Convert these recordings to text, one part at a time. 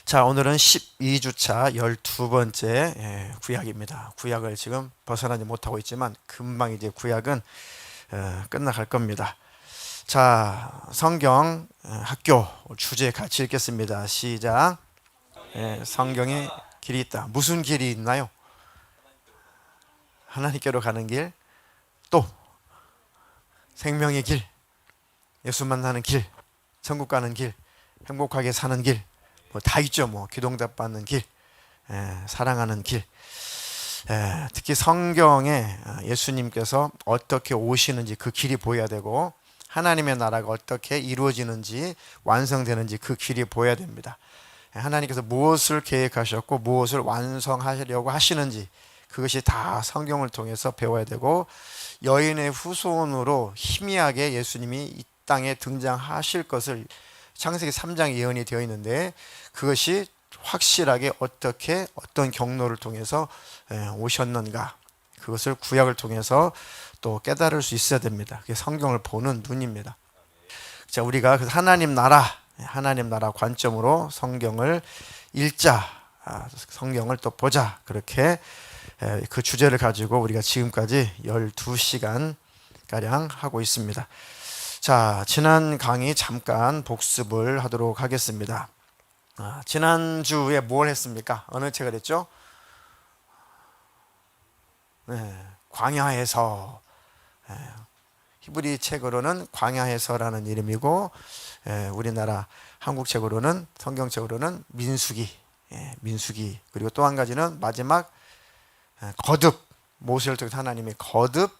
자, 오늘은 12주차 12번째 구약입니다. 구약을 지금 벗어나지 못하고 있지만 금방 이제 구약은 끝나갈 겁니다. 자, 성경 학교 주제 같이 읽겠습니다. 시작. 성경에 길이 있다. 무슨 길이 있나요? 하나님께로 가는 길, 또 생명의 길, 예수 만나는 길, 천국 가는 길, 행복하게 사는 길, 뭐 다 있죠. 뭐 기도응답 받는 길, 사랑하는 길. 특히 성경에 예수님께서 어떻게 오시는지 그 길이 보여야 되고, 하나님의 나라가 어떻게 이루어지는지 완성되는지 그 길이 보여야 됩니다. 하나님께서 무엇을 계획하셨고 무엇을 완성하시려고 하시는지 그것이 다 성경을 통해서 배워야 되고, 여인의 후손으로 희미하게 예수님이 이 땅에 등장하실 것을 창세기 3장에 예언이 되어 있는데, 그것이 확실하게 어떻게 어떤 경로를 통해서 오셨는가, 그것을 구약을 통해서 또 깨달을 수 있어야 됩니다. 그게 성경을 보는 눈입니다. 자, 우리가 하나님 나라 관점으로 성경을 읽자, 성경을 또 보자, 그렇게 그 주제를 가지고 우리가 지금까지 12시간 가량 하고 있습니다. 자, 지난 강의 잠깐 복습을 하도록 하겠습니다. 지난주에 뭘 했습니까? 어느 책을 했죠? 광야에서, 히브리 책으로는 광야에서라는 이름이고, 우리나라 한국 책으로는, 성경책으로는 민수기, 그리고 또 한 가지는 마지막 거듭, 모세를 통해서 하나님이 거듭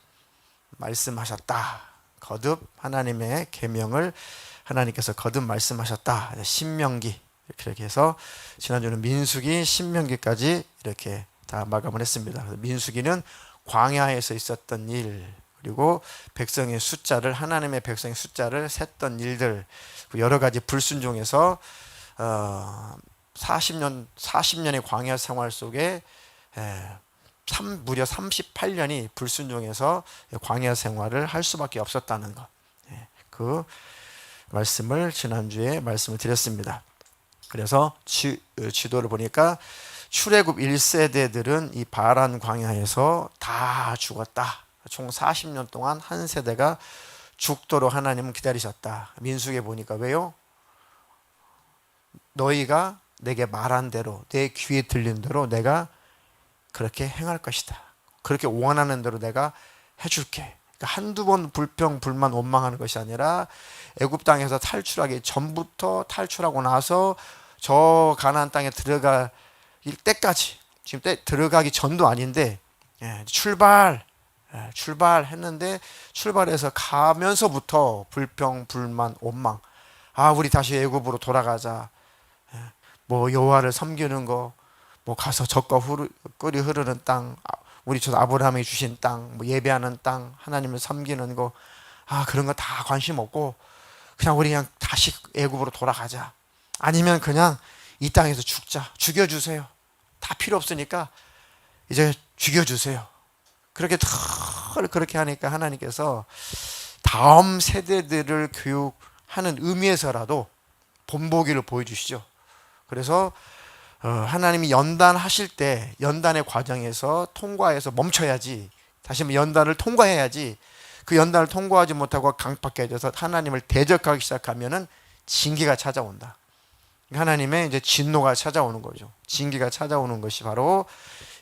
말씀하셨다. 거듭 하나님의 계명을 하나님께서 거듭 말씀하셨다. 신명기, 이렇게 해서 지난주는 민수기, 신명기까지 이렇게 다 마감을 했습니다. 민수기는 광야에서 있었던 일, 그리고 백성의 숫자를, 하나님의 백성의 숫자를 셌던 일들, 여러 가지 불순종에서 40년의 광야 생활 속에 무려 38년이 불순종해서 광야 생활을 할 수밖에 없었다는 것, 그 말씀을 지난주에 말씀을 드렸습니다. 그래서 지도를 보니까 출애굽 1세대들은 이 바란 광야에서 다 죽었다. 총 40년 동안 한 세대가 죽도록 하나님은 기다리셨다. 민수기에 보니까 왜요? 너희가 내게 말한 대로, 내 귀에 들린 대로 내가 그렇게 행할 것이다. 그렇게 원하는 대로 내가 해줄게. 그러니까 한두 번 불평, 불만, 원망하는 것이 아니라 애굽 땅에서 탈출하기 전부터, 탈출하고 나서 저 가나안 땅에 들어갈 때까지, 지금 들어가기 전도 아닌데, 출발했는데, 출발해서 가면서부터 불평, 불만, 원망. 우리 다시 애굽으로 돌아가자. 뭐 여호와를 섬기는 거, 뭐 가서 젖과 꿀이 흐르는 땅, 우리 저 아브라함이 주신 땅, 뭐 예배하는 땅, 하나님을 섬기는 거, 그런 거 다 관심 없고 그냥 우리 그냥 다시 애굽으로 돌아가자. 아니면 그냥 이 땅에서 죽자. 죽여주세요. 다 필요 없으니까 이제 죽여주세요. 그렇게 하니까 하나님께서 다음 세대들을 교육하는 의미에서라도 본보기를 보여주시죠. 그래서 하나님이 연단하실 때 연단의 과정에서 통과해서 멈춰야지, 다시 한번 연단을 통과해야지, 그 연단을 통과하지 못하고 강팍해져서 하나님을 대적하기 시작하면은 징계가 찾아온다. 하나님의 이제 진노가 찾아오는 거죠. 징계가 찾아오는 것이 바로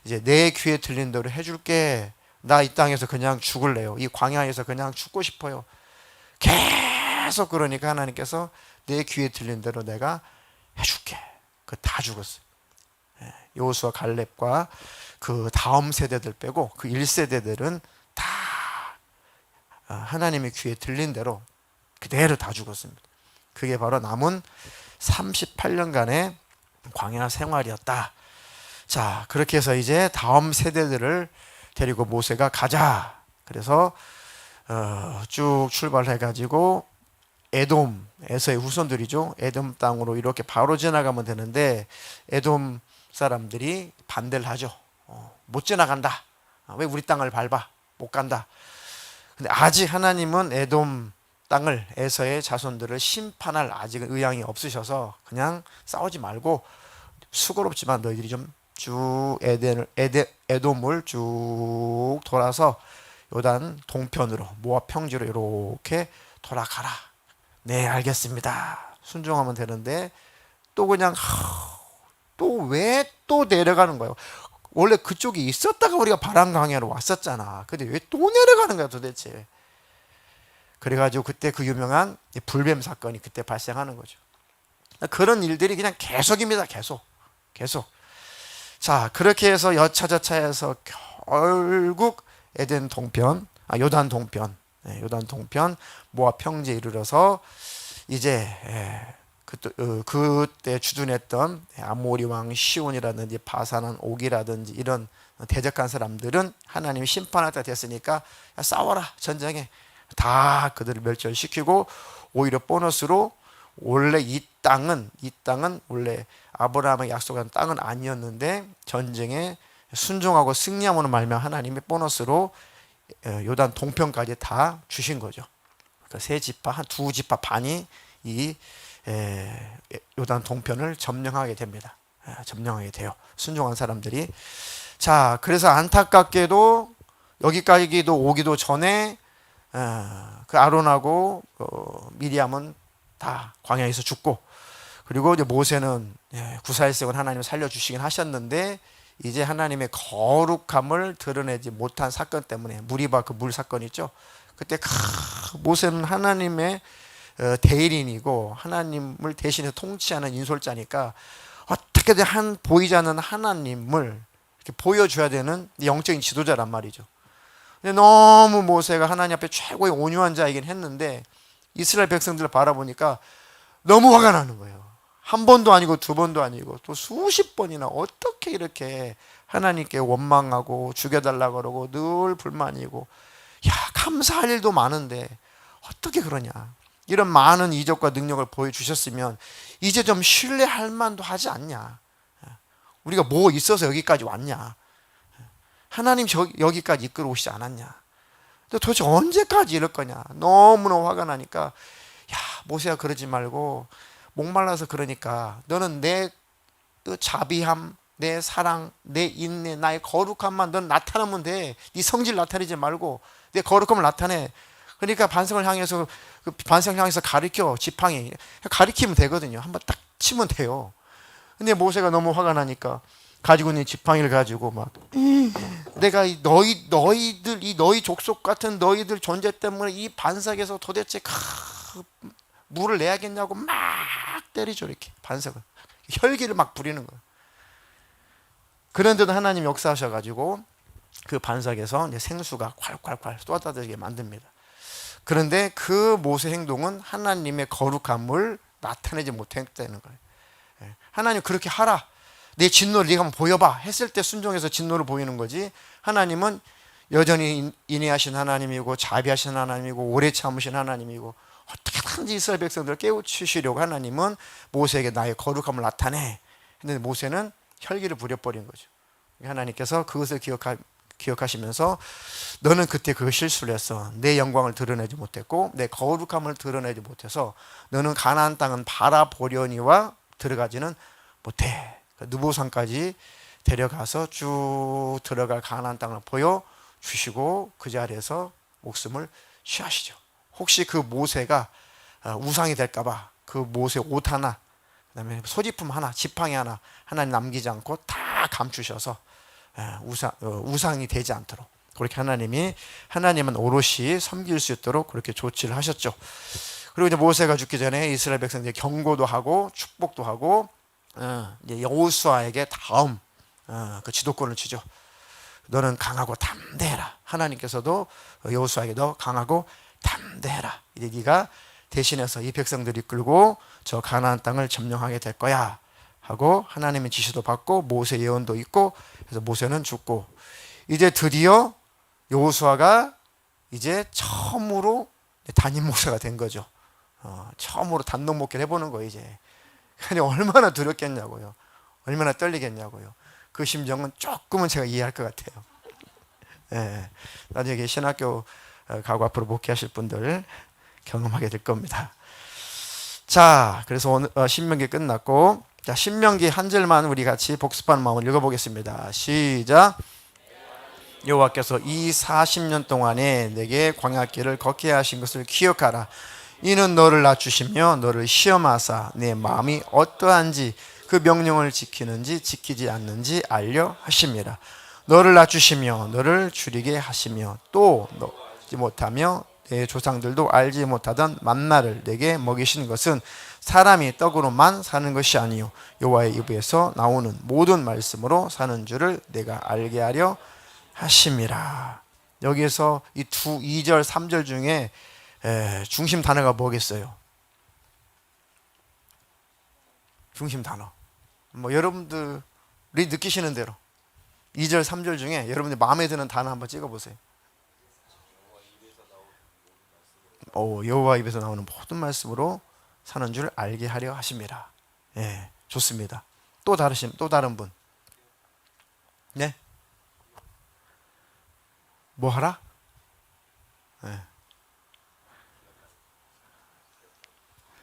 이제 내 귀에 들린 대로 해줄게. 나 이 땅에서 그냥 죽을래요. 이 광야에서 그냥 죽고 싶어요. 계속 그러니까 하나님께서 내 귀에 들린 대로 내가 해줄게. 그 다 죽었어요. 여호수아 갈렙과 그 다음 세대들 빼고 그 1세대들은 다 하나님의 귀에 들린 대로 그대로 다 죽었습니다. 그게 바로 남은 38년간의 광야 생활이었다. 자, 그렇게 해서 이제 다음 세대들을 데리고 모세가 가자. 그래서 쭉 출발해가지고 에돔, 에서의 후손들이죠. 에돔 땅으로 이렇게 바로 지나가면 되는데 에돔 사람들이 반대를 하죠. 못 지나간다. 왜 우리 땅을 밟아? 못 간다. 근데 아직 하나님은 에돔 땅을, 에서의 자손들을 심판할 아직은 의향이 없으셔서 그냥 싸우지 말고 수고롭지만 너희들이 좀 쭉 에돔을 쭉 돌아서 요단 동편으로, 모압 평지로 이렇게 돌아가라. 네, 알겠습니다. 순종하면 되는데 또 그냥 또 왜 또 내려가는 거예요? 원래 그쪽에 있었다가 우리가 바람강해로 왔었잖아. 근데 왜 또 내려가는 거야 도대체? 그래가지고 그때 그 유명한 불뱀 사건이 그때 발생하는 거죠. 그런 일들이 그냥 계속입니다. 계속. 자, 그렇게 해서 여차저차해서 결국 에덴 동편, 요단 동편, 요단 동편 모압 평지에 이르러서 이제 그때 주둔했던 아모리 왕 시온이라든지 바산한 옥이라든지 이런 대적한 사람들은 하나님이 심판할 때 됐으니까 싸워라, 전쟁에 다 그들을 멸절시키고, 오히려 보너스로 원래 이 땅은 원래 아브라함의 약속한 땅은 아니었는데 전쟁에 순종하고 승리함으로 말미암아 하나님의 보너스로 요단 동편까지 다 주신 거죠. 그러니까 세 지파, 한 두 지파 반이 이 요단 동편을 점령하게 됩니다. 점령하게 돼요. 순종한 사람들이. 자, 그래서 안타깝게도 여기까지도 오기도 전에 그 아론하고 미리암은 다 광야에서 죽고, 그리고 이제 모세는 구사일생을 하나님이 살려주시긴 하셨는데 이제 하나님의 거룩함을 드러내지 못한 사건 때문에, 무리바 그 물 사건 있죠. 그때 모세는 하나님의 대리인이고 하나님을 대신해서 통치하는 인솔자니까 어떻게든 보이지 않는 하나님을 이렇게 보여줘야 되는 영적인 지도자란 말이죠. 근데 너무 모세가 하나님 앞에 최고의 온유한 자이긴 했는데 이스라엘 백성들을 바라보니까 너무 화가 나는 거예요. 한 번도 아니고 두 번도 아니고 또 수십 번이나 어떻게 이렇게 하나님께 원망하고 죽여달라고 그러고 늘 불만이고, 야, 감사할 일도 많은데 어떻게 그러냐. 이런 많은 이적과 능력을 보여주셨으면 이제 좀 신뢰할 만도 하지 않냐. 우리가 뭐 있어서 여기까지 왔냐. 하나님 여기까지 이끌어 오시지 않았냐. 근데 도대체 언제까지 이럴 거냐. 너무나 화가 나니까, 야, 모세야, 그러지 말고 목말라서 그러니까 너는 내 자비함, 내 사랑, 내 인내, 나의 거룩함만 넌 나타나면 돼. 네 성질 나타내지 말고 내 거룩함을 나타내. 그러니까 반석을 향해서, 그 반석을 향해서 가리켜. 지팡이 가리키면 되거든요. 한번 딱 치면 돼요. 근데 모세가 너무 화가 나니까 가지고 있는 지팡이를 가지고 막 내가 너희 족속 같은 너희들 존재 때문에 이 반석에서 도대체 물을 내야겠냐고 막 때리죠. 이렇게 반석을, 혈기를 막 부리는 거예요. 그런데도 하나님 역사하셔가지고 그 반석에서 이제 생수가 콸콸콸 쏟아지게 만듭니다. 그런데 그 모세 행동은 하나님의 거룩함을 나타내지 못했다는 거예요. 하나님 그렇게 하라, 내 진노를 네가 한번 보여봐 했을 때 순종해서 진노를 보이는 거지, 하나님은 여전히 인내하신 하나님이고 자비하신 하나님이고 오래 참으신 하나님이고 어떻게든지 이스라엘 백성들을 깨우치시려고 하나님은 모세에게 나의 거룩함을 나타내 했는데 모세는 혈기를 부려버린 거죠. 하나님께서 그것을 기억하시면서 너는 그때 그 실수를 했어. 내 영광을 드러내지 못했고 내 거룩함을 드러내지 못해서 너는 가나안 땅은 바라보려니와 들어가지는 못해. 느보산까지 데려가서 쭉 들어갈 가나안 땅을 보여주시고 그 자리에서 목숨을 취하시죠. 혹시 그 모세가 우상이 될까봐 그 모세 옷 하나, 그 다음에 소지품 하나, 지팡이 하나 하나님 남기지 않고 다 감추셔서 우상이 되지 않도록 그렇게 하나님은 오롯이 섬길 수 있도록 그렇게 조치를 하셨죠. 그리고 이제 모세가 죽기 전에 이스라엘 백성들이 경고도 하고 축복도 하고 이제 여호수아에게 다음 그 지도권을 주죠. 너는 강하고 담대해라. 하나님께서도 여호수아에게 너 강하고 담대해라. 이제 네가 대신해서 이 백성들을 이끌고 저 가나안 땅을 점령하게 될 거야 하고 하나님의 지시도 받고 모세 예언도 있고, 그래서 모세는 죽고 이제 드디어 여호수아가 이제 처음으로 담임 목사가 된 거죠. 처음으로 단독 목회를 해보는 거예요. 이제 얼마나 두렵겠냐고요. 얼마나 떨리겠냐고요. 그 심정은 조금은 제가 이해할 것 같아요. 나중에 신학교 가고 앞으로 목회하실 분들 경험하게 될 겁니다. 자, 그래서 오늘 신명기 끝났고, 자, 신명기 한 절만 우리 같이 복습하는 마음을 읽어보겠습니다. 시작. 여호와께서 이 40년 동안에 내게 광야길을 걷게 하신 것을 기억하라. 이는 너를 낮추시며 너를 시험하사 내 마음이 어떠한지 그 명령을 지키는지 지키지 않는지 알려 하심이라. 너를 낮추시며 너를 줄이게 하시며 또 너지 못하며 내 조상들도 알지 못하던 만나를 내게 먹이신 것은 사람이 떡으로만 사는 것이 아니요 여호와의 입에서 나오는 모든 말씀으로 사는 줄을 내가 알게 하려 하심이라. 여기에서 이 2절 3절 중에 중심 단어가 뭐겠어요? 중심 단어 뭐 여러분들이 느끼시는 대로 2절 3절 중에 여러분들 마음에 드는 단어 한번 찍어보세요. 여호와 입에서 나오는 모든 말씀으로 사는 줄 알게 하려 하심이라. 예, 좋습니다. 또 다른 분. 네? 뭐 하라? 네.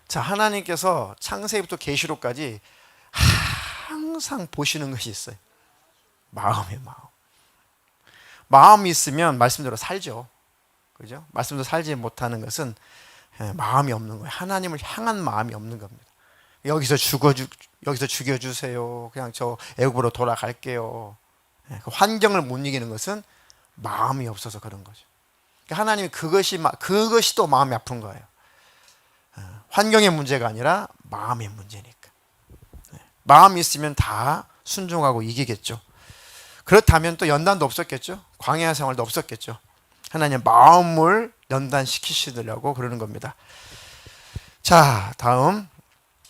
자, 하나님께서 창세기부터 계시록까지 항상 보시는 것이 있어요. 마음이에요, 마음. 마음이 있으면 말씀대로 살죠. 그죠? 말씀대로 살지 못하는 것은 마음이 없는 거예요. 하나님을 향한 마음이 없는 겁니다. 여기서 죽여주세요. 그냥 저 애굽으로 돌아갈게요. 그 환경을 못 이기는 것은 마음이 없어서 그런 거죠. 하나님이 그것이 또 마음이 아픈 거예요. 환경의 문제가 아니라 마음의 문제니까. 마음이 있으면 다 순종하고 이기겠죠. 그렇다면 또 연단도 없었겠죠. 광야 생활도 없었겠죠. 하나님 마음을 연단시키시려고 그러는 겁니다. 자, 다음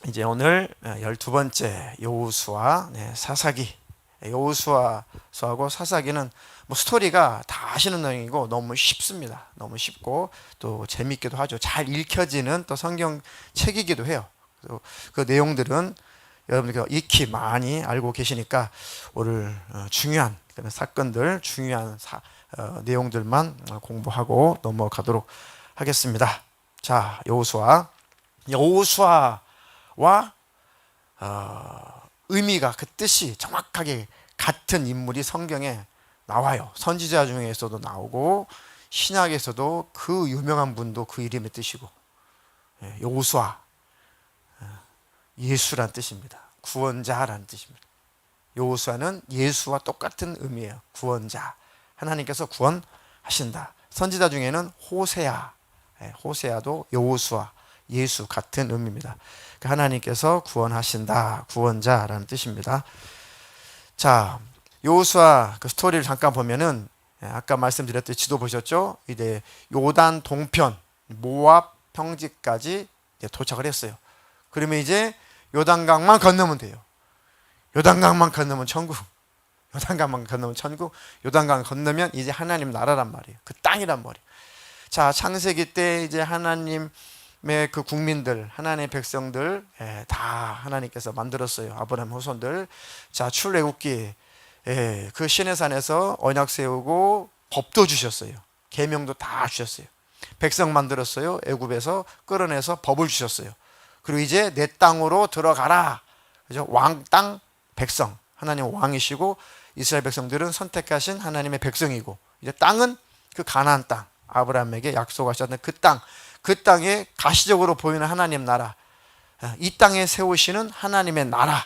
이제 오늘 12번째 여호수아 사사기. 여호수아하고 사사기는 뭐 스토리가 다 아시는 내용이고 너무 쉽습니다. 너무 쉽고 또 재밌기도 하죠. 잘 읽혀지는 또 성경 책이기도 해요. 그 내용들은 여러분들 익히 많이 알고 계시니까 오늘 중요한 사건들, 중요한 내용들만 공부하고 넘어가도록 하겠습니다. 자, 여호수아와 의미가 그 뜻이 정확하게 같은 인물이 성경에 나와요. 선지자 중에서도 나오고 신약에서도 그 유명한 분도 그 이름의 뜻이고 여호수아 예수란 뜻입니다. 구원자라는 뜻입니다. 여호수아는 예수와 똑같은 의미예요. 구원자. 하나님께서 구원하신다. 선지자 중에는 호세아도 여호수아, 예수 같은 의미입니다. 하나님께서 구원하신다, 구원자라는 뜻입니다. 자, 여호수아 그 스토리를 잠깐 보면은 아까 말씀드렸듯이 지도 보셨죠? 이제 요단 동편 모압 평지까지 도착을 했어요. 그러면 이제 요단강만 건너면 돼요. 요단강만 건너면 천국. 요단강만 건너면 천국. 요단강 건너면 이제 하나님 나라란 말이에요. 그 땅이란 말이에요. 자, 창세기 때 이제 하나님의 그 국민들, 하나님의 백성들 다 하나님께서 만들었어요. 아브라함 후손들. 자, 출애굽기 그 시내산에서 언약 세우고 법도 주셨어요. 계명도 다 주셨어요. 백성 만들었어요. 애굽에서 끌어내서 법을 주셨어요. 그리고 이제 내 땅으로 들어가라. 그죠? 왕 땅 백성. 하나님 왕이시고 이스라엘 백성들은 선택하신 하나님의 백성이고 이제 땅은 그 가나안 땅. 아브라함에게 약속하셨던 그 땅. 그 땅에 가시적으로 보이는 하나님 나라. 이 땅에 세우시는 하나님의 나라.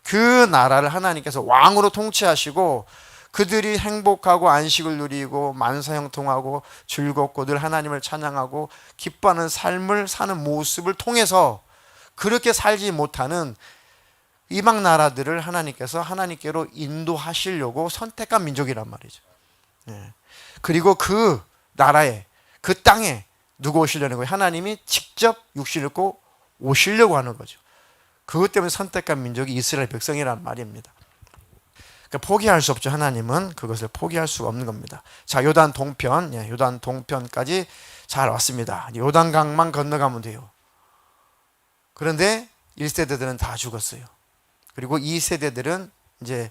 그 나라를 하나님께서 왕으로 통치하시고 그들이 행복하고 안식을 누리고 만사형통하고 즐겁고 늘 하나님을 찬양하고 기뻐하는 삶을 사는 모습을 통해서 그렇게 살지 못하는 이방 나라들을 하나님께서 하나님께로 인도하시려고 선택한 민족이란 말이죠. 그리고 그 나라에 그 땅에 누구 오시려는 거예요? 하나님이 직접 육신을 입고 오시려고 하는 거죠. 그것 때문에 선택한 민족이 이스라엘 백성이란 말입니다. 그러니까 포기할 수 없죠. 하나님은 그것을 포기할 수가 없는 겁니다. 자, 요단 동편까지 잘 왔습니다. 요단강만 건너가면 돼요. 그런데 1세대들은 다 죽었어요. 그리고 2세대들은 이제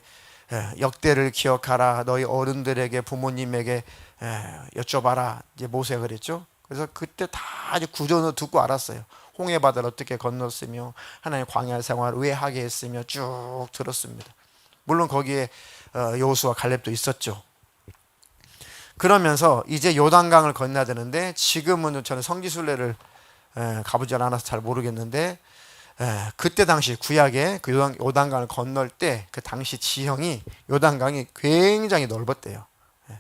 역대를 기억하라. 너희 어른들에게 부모님에게 여쭤봐라. 이제 모세가 그랬죠. 그래서 그때 다 이제 구전을 듣고 알았어요. 홍해 바다를 어떻게 건넜으며 하나님 광야 생활을 왜 하게 했으며 쭉 들었습니다. 물론 거기에 여호수아 갈렙도 있었죠. 그러면서 이제 요단강을 건너야 되는데 지금은 저는 성지순례를 가보지 않아서 잘 모르겠는데 그때 당시 구약에 그 요단강을 건널 때 그 당시 지형이 요단강이 굉장히 넓었대요.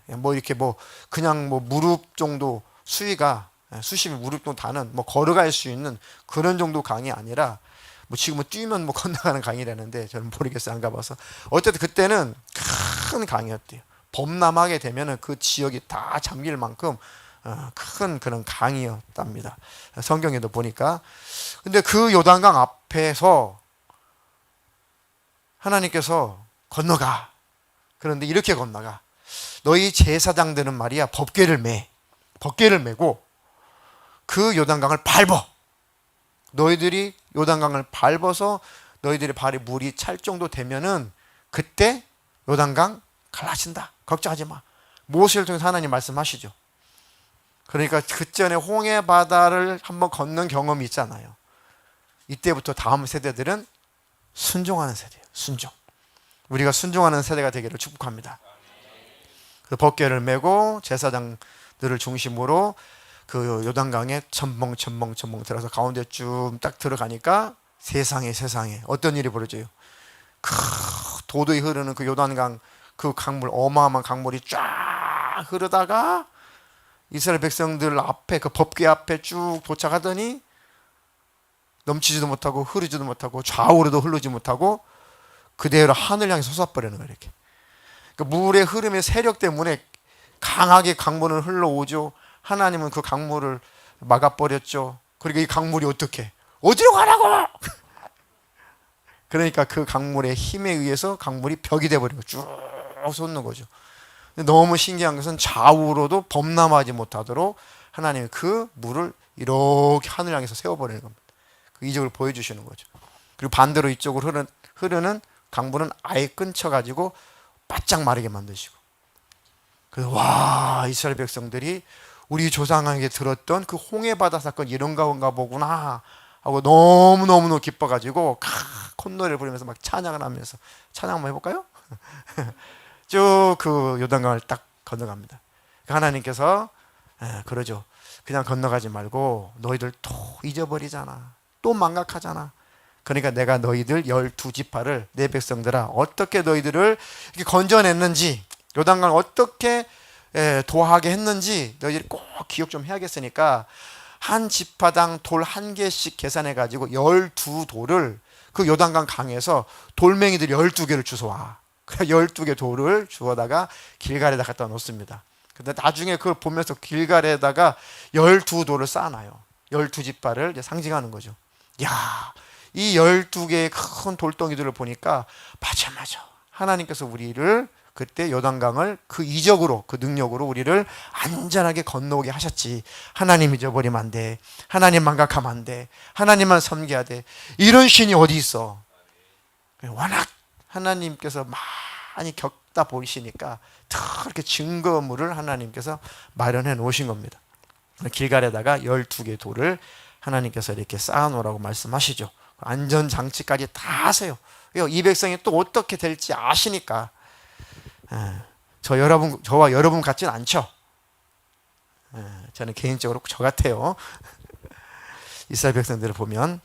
뭐 이렇게 뭐 그냥 뭐 무릎 정도 수위가 수심이 무릎 정도 다는 뭐 걸어갈 수 있는 그런 정도 강이 아니라 뭐 지금은 뛰면 뭐 건너가는 강이라는데 저는 모르겠어요. 안 가봐서. 어쨌든 그때는 큰 강이었대요. 범람하게 되면은 그 지역이 다 잠길 만큼 큰 그런 강이었답니다. 성경에도 보니까. 근데 그 요단강 앞에서 하나님께서 건너가. 그런데 이렇게 건너가. 너희 제사장들은 말이야 법궤를 메고 그 요단강을 밟어. 너희들이 요단강을 밟아서 너희들의 발에 물이 찰 정도 되면은 그때 요단강 갈라진다. 걱정하지 마. 모세를 통해서 하나님 말씀하시죠. 그러니까 그 전에 홍해 바다를 한번 건넌 경험이 있잖아요. 이때부터 다음 세대들은 순종하는 세대예요. 순종. 우리가 순종하는 세대가 되기를 축복합니다. 그 법궤를 메고 제사장들을 중심으로 그 요단강에 첨벙 들어서 가운데 쭉 딱 들어가니까 세상에 어떤 일이 벌어져요. 도도히 흐르는 그 요단강 그 강물, 어마어마한 강물이 쫙 흐르다가 이스라엘 백성들 앞에 그 법궤 앞에 쭉 도착하더니 넘치지도 못하고 흐르지도 못하고 좌우로도 흐르지 못하고 그대로 하늘 향해 솟아버리는 거예요. 이렇게. 그러니까 물의 흐름의 세력 때문에 강하게 강물은 흘러오죠. 하나님은 그 강물을 막아버렸죠. 그리고 이 강물이 어떻게? 어디로 가라고? 그러니까 그 강물의 힘에 의해서 강물이 벽이 돼버리고 쭉 솟는 거죠. 너무 신기한 것은 좌우로도 범람하지 못하도록 하나님이 그 물을 이렇게 하늘 향해서 세워버리는 겁니다. 그 이적을 보여주시는 거죠. 그리고 반대로 이쪽으로 흐르는 강물은 아예 끊쳐가지고 바짝 마르게 만드시고. 그래서 와, 이스라엘 백성들이 우리 조상에게 들었던 그 홍해바다 사건 이런 건가 보구나 하고 너무너무 기뻐가지고 콧노래를 부르면서 막 찬양을 하면서 찬양 한번 해볼까요? 쭉 그 요단강을 딱 건너갑니다. 하나님께서 그러죠. 그냥 건너가지 말고 너희들 또 잊어버리잖아. 또 망각하잖아. 그러니까 내가 너희들 12지파를 내 백성들아 어떻게 너희들을 이렇게 건져냈는지 요단강을 어떻게 도하게 했는지 너희들이 꼭 기억 좀 해야겠으니까 한 지파당 돌 한 개씩 계산해 가지고 12돌을 그 요단강 강에서 돌멩이들 12개를 주워와. 12개 돌을 주워다가 길갈에다 갖다 놓습니다. 근데 나중에 그걸 보면서 길갈에다가 12돌을 쌓아놔요. 12지파를 상징하는 거죠. 야, 이 12개의 큰 돌덩이들을 보니까 맞아. 하나님께서 우리를 그때 요단강을 그 이적으로 그 능력으로 우리를 안전하게 건너오게 하셨지. 하나님 잊어버리면 안 돼. 하나님 망각하면 안 돼. 하나님만 섬겨야 돼. 이런 신이 어디 있어. 워낙 하나님께서 많이 겪다 보이시니까 그렇게 증거물을 하나님께서 마련해 놓으신 겁니다. 길갈에다가 12개 돌을 하나님께서 이렇게 쌓아놓으라고 말씀하시죠. 안전장치까지 다 하세요. 이 백성이 또 어떻게 될지 아시니까. 저와 여러분 같진 않죠. 저는 개인적으로 저 같아요. 이스라엘 백성들을 보면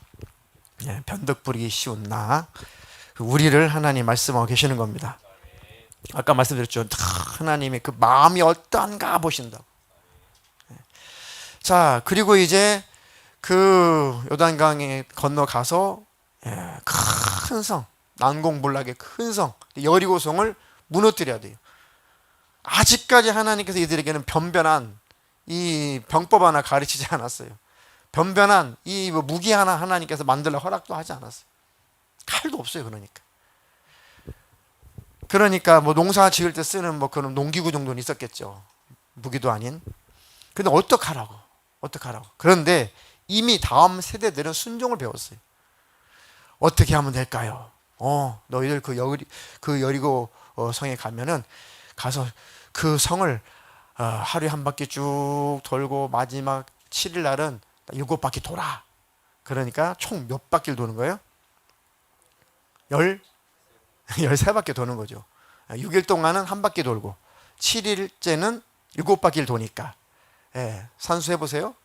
변덕 부리기 쉬운 나, 우리를 하나님 말씀하고 계시는 겁니다. 아까 말씀드렸죠. 하나님의 그 마음이 어떠한가 보신다고. 자, 그리고 이제 그 요단강에 건너가서 큰 성, 난공불락의 큰 성, 여리고성을 무너뜨려야 돼요. 아직까지 하나님께서 이들에게는 변변한 이 병법 하나 가르치지 않았어요. 변변한 이 무기 하나 하나님께서 만들라 허락도 하지 않았어요. 칼도 없어요. 그러니까 뭐 농사 지을 때 쓰는 뭐 그런 농기구 정도는 있었겠죠. 무기도 아닌. 근데 어떡하라고. 그런데 이미 다음 세대들은 순종을 배웠어요. 어떻게 하면 될까요? 너희들 그 여리고 성에 가면은 가서 그 성을 하루에 한 바퀴 쭉 돌고 마지막 7일 날은 7바퀴 돌아. 그러니까 총 몇 바퀴를 도는 거예요? 13바퀴 도는 거죠. 6일 동안은 한 바퀴 돌고 7일째는 7바퀴를 도니까 산수해 보세요.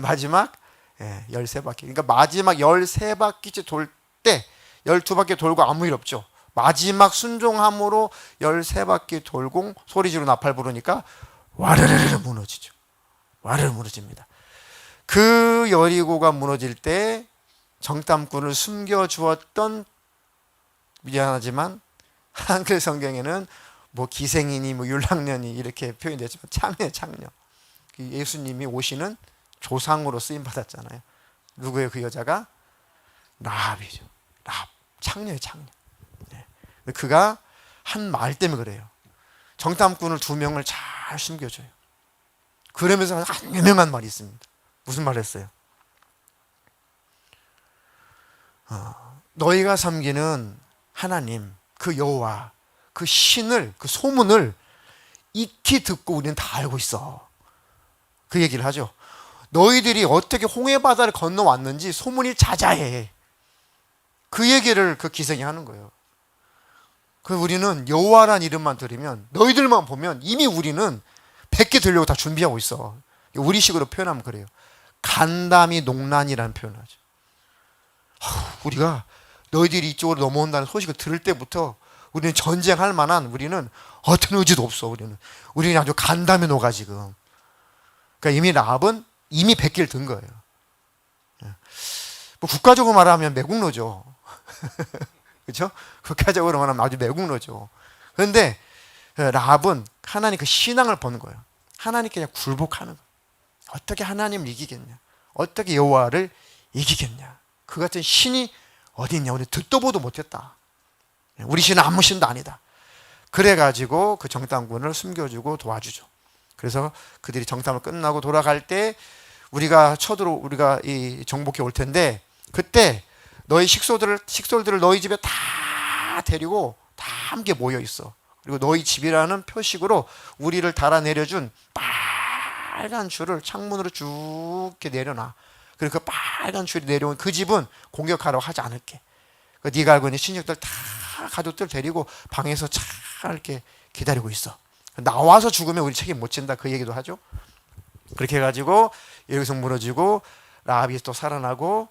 마지막 13바퀴. 그러니까 마지막 13바퀴째 돌 때 12바퀴 돌고 아무 일 없죠. 마지막 순종함으로 13바퀴 돌고 소리 지르고 나팔 부르니까 와르르르 무너지죠. 와르르 무너집니다. 그 여리고가 무너질 때 정탐꾼을 숨겨주었던, 미안하지만 한글 성경에는 뭐 기생이니 뭐 율랑년이 이렇게 표현되지만 창녀. 예수님이 오시는 조상으로 쓰임 받았잖아요. 누구예요? 그 여자가 라합이죠. 라합, 창녀예요, 창녀. 그가 한 말 때문에 그래요. 정탐꾼을 2명을 잘 숨겨줘요. 그러면서 한 유명한 말이 있습니다. 무슨 말 했어요? 너희가 섬기는 하나님, 그 여호와, 그 신을, 그 소문을 익히 듣고 우리는 다 알고 있어. 그 얘기를 하죠. 너희들이 어떻게 홍해바다를 건너왔는지 소문이 자자해. 그 얘기를 그 기생이 하는 거예요. 그 우리는 여호와란 이름만 들으면, 너희들만 보면 이미 우리는 100개 들려고 다 준비하고 있어. 우리식으로 표현하면 그래요. 간담이 농란이라는 표현을 하죠. 우리가 너희들이 이쪽으로 넘어온다는 소식을 들을 때부터 우리는 전쟁할 만한, 우리는 어떤 의지도 없어. 우리는 아주 간담이 녹아 지금. 그러니까 이미 라합은 이미 100개를 든 거예요. 뭐 국가적으로 말하면 매국노죠. 그렇죠? 국가적으로 말하면 아주 매국노죠. 그런데 라합은 하나님 그 신앙을 보는 거예요. 하나님께 그냥 굴복하는 거예요. 어떻게 하나님을 이기겠냐? 어떻게 여호와를 이기겠냐? 그 같은 신이 어디 있냐? 우리 듣도 보도 못했다. 우리 신은 아무 신도 아니다. 그래가지고 그 정탐꾼을 숨겨주고 도와주죠. 그래서 그들이 정탐을 끝나고 돌아갈 때 우리가 이 정복해 올 텐데, 그때 너희 식솔들을 너희 집에 다 데리고 다 함께 모여 있어. 그리고 너희 집이라는 표식으로 우리를 달아내려준 빨간 줄을 창문으로 쭉 이렇게 내려놔. 그리고 그 빨간 줄이 내려온 그 집은 공격하러 하지 않을게. 네가 알고 있는 친척들 다 가족들 데리고 방에서 잘 이렇게 기다리고 있어. 나와서 죽으면 우리 책임 못 진다. 그 얘기도 하죠. 그렇게 해가지고 여기서 무너지고 라합이 또 살아나고,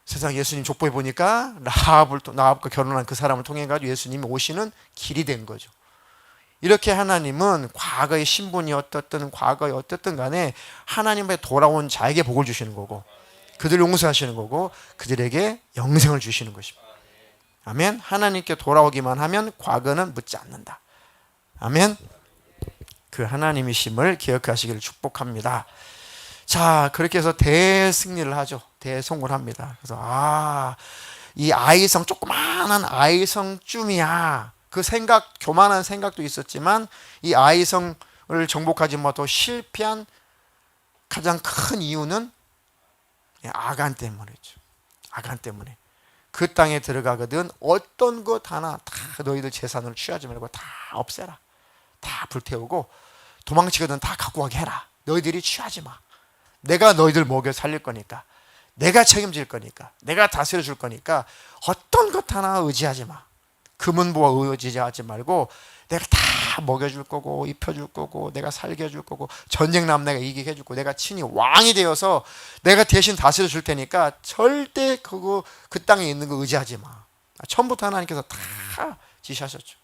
세상 예수님 족보에 보니까 라합과 결혼한 그 사람을 통해 가지고 예수님이 오시는 길이 된 거죠. 이렇게 하나님은 과거의 신분이 어떻든 과거에 어떻든 간에 하나님의 돌아온 자에게 복을 주시는 거고, 그들을 용서하시는 거고, 그들에게 영생을 주시는 것입니다. 아멘. 하나님께 돌아오기만 하면 과거는 묻지 않는다. 아멘. 그 하나님이심을 기억하시기를 축복합니다. 자, 그렇게 해서 대승리를 하죠. 대성을 합니다. 그래서 이 아이성, 조그마한 아이성쯤이야. 그 생각, 교만한 생각도 있었지만 이 아이성을 정복하지 못하고 실패한 가장 큰 이유는 아간 때문이죠. 아간 때문에. 그 땅에 들어가거든 어떤 것 하나 다 너희들 재산을 취하지 말고 다 없애라. 다 불태우고 도망치거든 다 갖고 가게 해라. 너희들이 취하지 마. 내가 너희들 먹여 살릴 거니까, 내가 책임질 거니까, 내가 다스려 줄 거니까 어떤 것 하나 의지하지 마. 금은보화 의지하지 말고 내가 다 먹여줄 거고 입혀줄 거고 내가 살게 해줄 거고 전쟁 나면 내가 이기게 해줄 거고 내가 친히 왕이 되어서 내가 대신 다스려 줄 테니까 절대 그 땅에 있는 거 의지하지 마. 처음부터 하나님께서 다 지시하셨죠.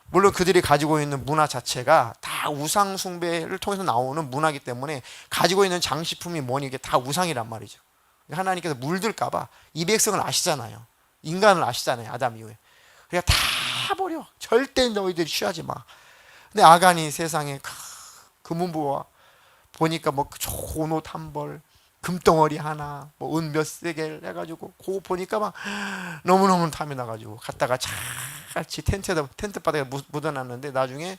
물론 그들이 가지고 있는 문화 자체가 다 우상 숭배를 통해서 나오는 문화이기 때문에 가지고 있는 장식품이 뭐니 이게 다 우상이란 말이죠. 하나님께서 물들까 봐 이 백성을 아시잖아요. 인간을 아시잖아요. 아담 이후에. 그러니까 다 버려. 절대 너희들이 취하지 마. 근데 아간이 세상에 금은보화 보니까 뭐 좋은 옷 한 벌, 금덩어리 하나, 뭐 은 몇 세겔 해가지고 그거 보니까 막 너무너무 탐이 나가지고 갔다가 같이 텐트 바닥에 묻어놨는데 나중에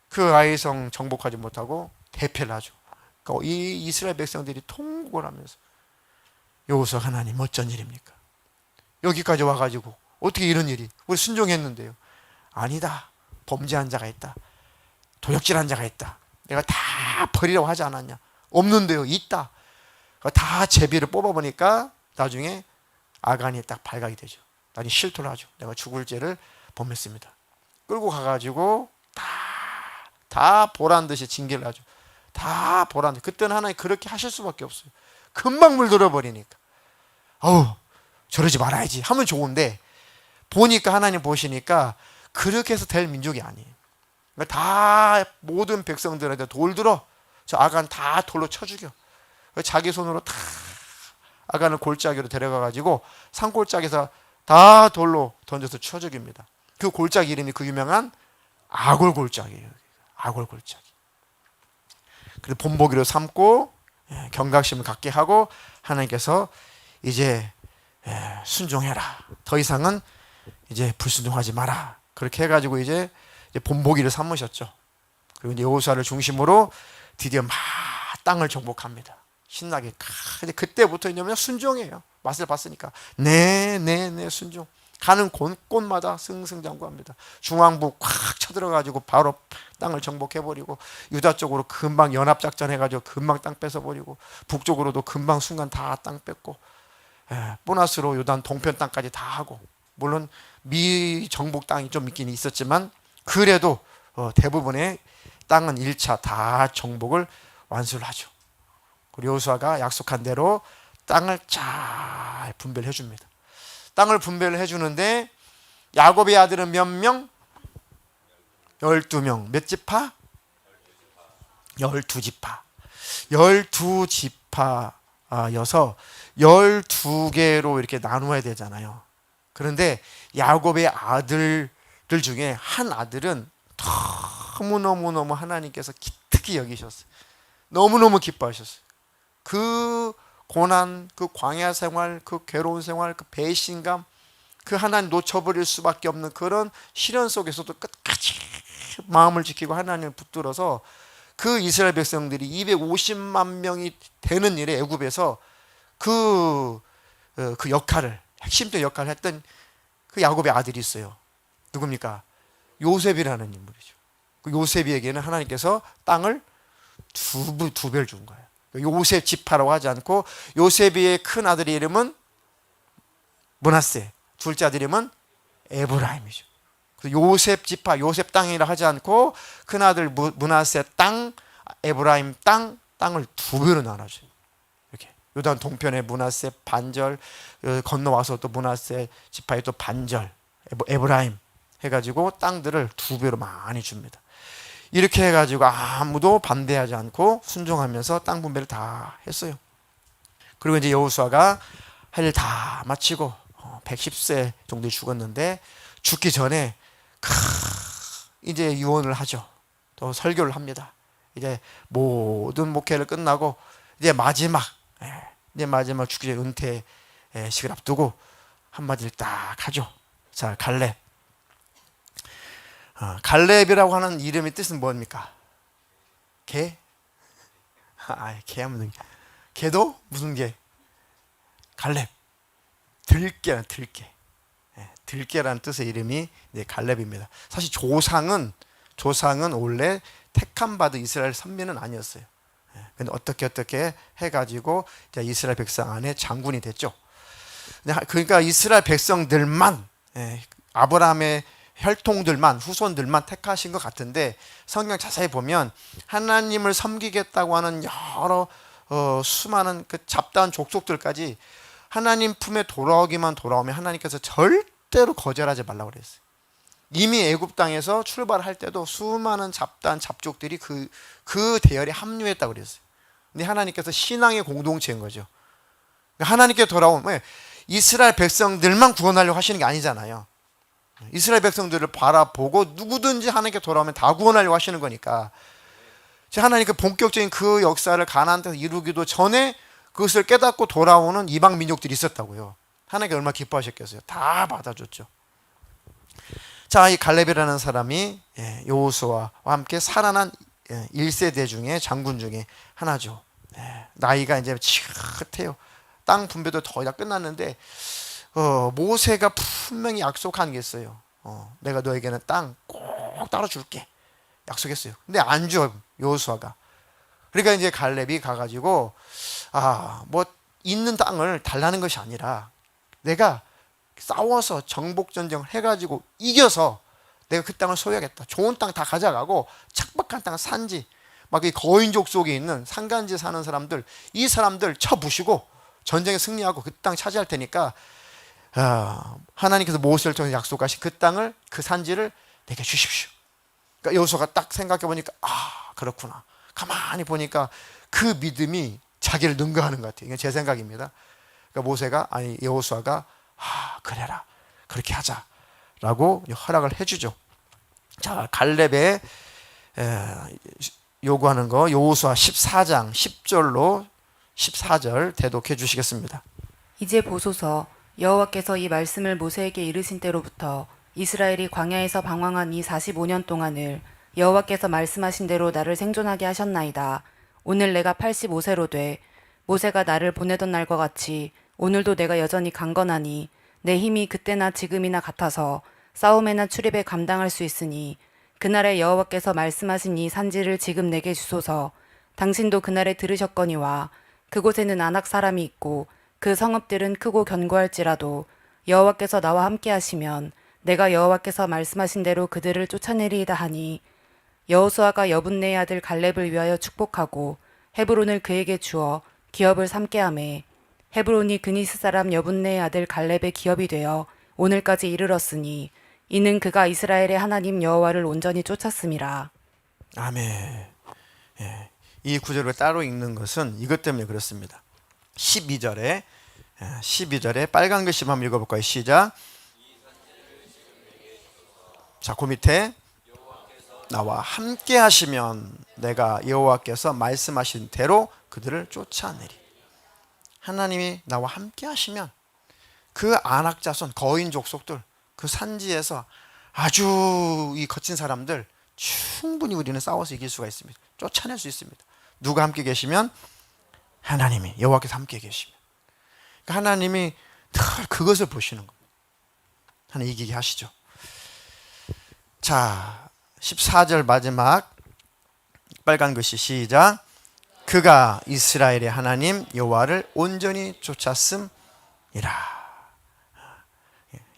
그 아이성 정복하지 못하고 대패를 하죠. 그러니까 이 이스라엘 백성들이 통곡을 하면서 여기서 하나님 어쩐 일입니까? 여기까지 와가지고 어떻게 이런 일이, 우리 순종했는데요. 아니다. 범죄한 자가 있다. 도적질한 자가 있다. 내가 다 버리라고 하지 않았냐. 없는데요. 있다. 다 제비를 뽑아보니까 나중에 아간이 딱 발각이 되죠. 나중에 실토를 하죠. 내가 죽을 죄를 범했습니다. 끌고 가가지고 다 보란 듯이 징계를 하죠. 다 보란 듯이. 그때는 하나님 그렇게 하실 수밖에 없어요. 금방 물들어 버리니까. 어우, 저러지 말아야지 하면 좋은데, 보니까 하나님 보시니까 그렇게 해서 될 민족이 아니에요. 그러니까 다 모든 백성들한테 돌 들어. 저 아간 다 돌로 쳐 죽여. 자기 손으로 다 아간을 골짜기로 데려가가지고 산골짜기에서 다 돌로 던져서 쳐 죽입니다. 그 골짜기 이름이 그 유명한 아골 골짜기예요. 아골 골짜기. 그래서 본보기로 삼고 경각심을 갖게 하고 하나님께서 이제 순종해라. 더 이상은 이제 불순종하지 마라. 그렇게 해가지고 이제 본보기를 삼으셨죠. 그리고 이제 여호수아를 중심으로 드디어 막 땅을 정복합니다. 신나게. 근데 그때부터 이제 순종해요. 맛을 봤으니까. 네, 순종. 가는 곳마다 승승장구합니다. 중앙부 꽉 쳐들어가지고 바로 땅을 정복해버리고, 유다 쪽으로 금방 연합작전 해가지고 금방 땅 뺏어버리고, 북쪽으로도 금방 순간 다 땅 뺏고, 보너스로 요단 동편 땅까지 다 하고, 물론 미정복 땅이 좀 있긴 있었지만 그래도 대부분의 땅은 1차 다 정복을 완수를 하죠. 그리고 여호수아가 약속한 대로 땅을 잘 분배를 해줍니다. 땅을 분배를 해주는데 야곱의 아들은 몇 명? 12명. 몇 지파? 12지파. 12지파여서 12개로 이렇게 나누어야 되잖아요. 그런데 야곱의 아들들 중에 한 아들은 너무너무 하나님께서 기특히 여기셨어요. 너무너무 기뻐하셨어요. 그 고난, 그 광야 생활, 그 괴로운 생활, 그 배신감, 그 하나님 놓쳐버릴 수밖에 없는 그런 시련 속에서도 끝까지 마음을 지키고 하나님을 붙들어서 그 이스라엘 백성들이 250만 명이 되는 일에 애굽에서 그 역할을, 핵심적 역할을 했던 그 야곱의 아들이 있어요. 누굽니까? 요셉이라는 인물이죠. 그 요셉에게는 하나님께서 땅을 두 배를 준 거예요. 요셉 지파라고 하지 않고 요셉의 큰 아들의 이름은 므낫세, 둘째 아들 이름은 에브라임이죠. 요셉 지파, 요셉 땅이라 하지 않고 큰 아들 므낫세 땅, 에브라임 땅을 두 배로 나눠줘요. 이렇게 요단 동편에 므낫세 반절, 건너와서 또 므낫세 지파에 또 반절, 에브라임 해가지고 땅들을 두 배로 많이 줍니다. 이렇게 해가지고 아무도 반대하지 않고 순종하면서 땅 분배를 다 했어요. 그리고 이제 여호수아가 할 일 다 마치고 110세 정도 죽었는데, 죽기 전에 이제 유언을 하죠. 또 설교를 합니다. 이제 모든 목회를 끝나고 이제 마지막 죽기 전에 은퇴식을 앞두고 한마디를 딱 하죠. 자, 갈렙. 갈렙이라고 하는 이름의 뜻은 뭡니까? 개? 개하면 개도? 무슨 개? 갈렙. 들깨. 들깨라는 뜻의 이름이 이제 갈렙입니다. 사실 조상은 원래 택함 받은 이스라엘 선민은 아니었어요. 근데 어떻게 해가지고 이스라엘 백성 안에 장군이 됐죠. 그러니까 이스라엘 백성들만, 아브라함의 혈통들만, 후손들만 택하신 것 같은데, 성경 자세히 보면 하나님을 섬기겠다고 하는 여러 수많은 그 잡다한 족속들까지 하나님 품에 돌아오면 하나님께서 절대로 거절하지 말라고 그랬어요. 이미 애굽 땅에서 출발할 때도 수많은 잡다한 잡족들이 그 대열에 합류했다고 그랬어요. 근데 하나님께서 신앙의 공동체인 거죠. 하나님께 돌아오면 이스라엘 백성들만 구원하려고 하시는 게 아니잖아요. 이스라엘 백성들을 바라보고 누구든지 하나님께 돌아오면 다 구원하려고 하시는 거니까, 하나님께 본격적인 그 역사를 가나안 땅에서 이루기도 전에 그것을 깨닫고 돌아오는 이방 민족들이 있었다고요. 하나님께 얼마나 기뻐하셨겠어요. 다 받아줬죠. 자, 이 갈렙이라는 사람이 여호수아와 함께 살아난 1세대 중에 장군 중에 하나죠. 나이가 이제 지긋해요. 땅 분배도 거의 다 끝났는데 모세가 분명히 약속한 게 있어요. 내가 너에게는 땅 꼭 따로 줄게 약속했어요. 근데 안 줘, 여호수아가. 그러니까 이제 갈렙이 가가지고 뭐 있는 땅을 달라는 것이 아니라 내가 싸워서 정복 전쟁을 해가지고 이겨서 내가 그 땅을 소유하겠다. 좋은 땅 다 가져가고 척박한 땅, 산지, 막 이 거인족 속에 있는 산간지에 사는 사람들, 이 사람들 쳐부시고 전쟁에 승리하고 그 땅 차지할 테니까 하나님께서 모세를 통해 약속하신 그 땅을, 그 산지를 내게 주십시오. 그러니까 여호수아가 딱 생각해 보니까 그렇구나. 가만히 보니까 그 믿음이 자기를 능가하는 것 같아요. 이건 제 생각입니다. 그러니까 여호수아가 그래라, 그렇게 하자라고 허락을 해주죠. 자, 갈렙의 요구하는 거 여호수아 14장 10절로 14절 대독해 주시겠습니다. 이제 보소서, 여호와께서 이 말씀을 모세에게 이르신 때로부터 이스라엘이 광야에서 방황한 이 45년 동안을 여호와께서 말씀하신 대로 나를 생존하게 하셨나이다. 오늘 내가 85세로 돼 모세가 나를 보내던 날과 같이 오늘도 내가 여전히 강건하니 내 힘이 그때나 지금이나 같아서 싸움에나 출입에 감당할 수 있으니 그날에 여호와께서 말씀하신 이 산지를 지금 내게 주소서. 당신도 그날에 들으셨거니와 그곳에는 아낙 사람이 있고 그 성읍들은 크고 견고할지라도 여호와께서 나와 함께 하시면 내가 여호와께서 말씀하신 대로 그들을 쫓아내리이다 하니 여호수아가 여분네의 아들 갈렙을 위하여 축복하고 헤브론을 그에게 주어 기업을 삼게 하매 헤브론이 그니스 사람 여분네의 아들 갈렙의 기업이 되어 오늘까지 이르렀으니 이는 그가 이스라엘의 하나님 여호와를 온전히 쫓았음이라. 아멘. 이 구절을 따로 읽는 것은 이것 때문에 그렇습니다. 12절에 빨간 글씨 한번 읽어볼까요? 시작. 자, 그 밑에 나와 함께 하시면 내가 여호와께서 말씀하신 대로 그들을 쫓아내리. 하나님이 나와 함께 하시면 그 아낙 자손, 거인 족속들, 그 산지에서 아주 이 거친 사람들 충분히 우리는 싸워서 이길 수가 있습니다. 쫓아낼 수 있습니다. 누가 함께 계시면? 하나님이, 여호와께서 함께 계시면. 그러니까 하나님이 늘 그것을 보시는 겁니다. 하나님 이기게 하시죠. 자, 14절 마지막 빨간 글씨 시작. 그가 이스라엘의 하나님 여호와를 온전히 쫓았음이라.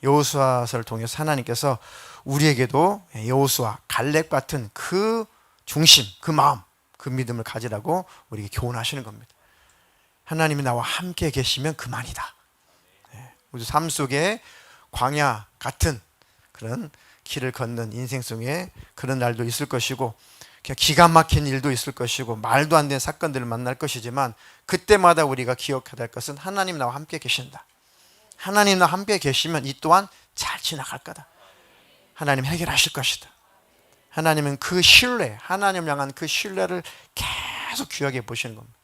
여호수아서를 통해서 하나님께서 우리에게도 여호수아, 갈렙 같은 그 중심, 그 마음, 그 믿음을 가지라고 우리에게 교훈하시는 겁니다. 하나님이 나와 함께 계시면 그만이다. 우리 삶 속에 광야 같은 그런 길을 걷는 인생 속에 그런 날도 있을 것이고 그냥 기가 막힌 일도 있을 것이고 말도 안 되는 사건들을 만날 것이지만 그때마다 우리가 기억해야 될 것은 하나님 나와 함께 계신다. 하나님 나와 함께 계시면 이 또한 잘 지나갈 거다. 하나님 해결하실 것이다. 하나님은 그 신뢰, 하나님 향한 그 신뢰를 계속 귀하게 보시는 겁니다.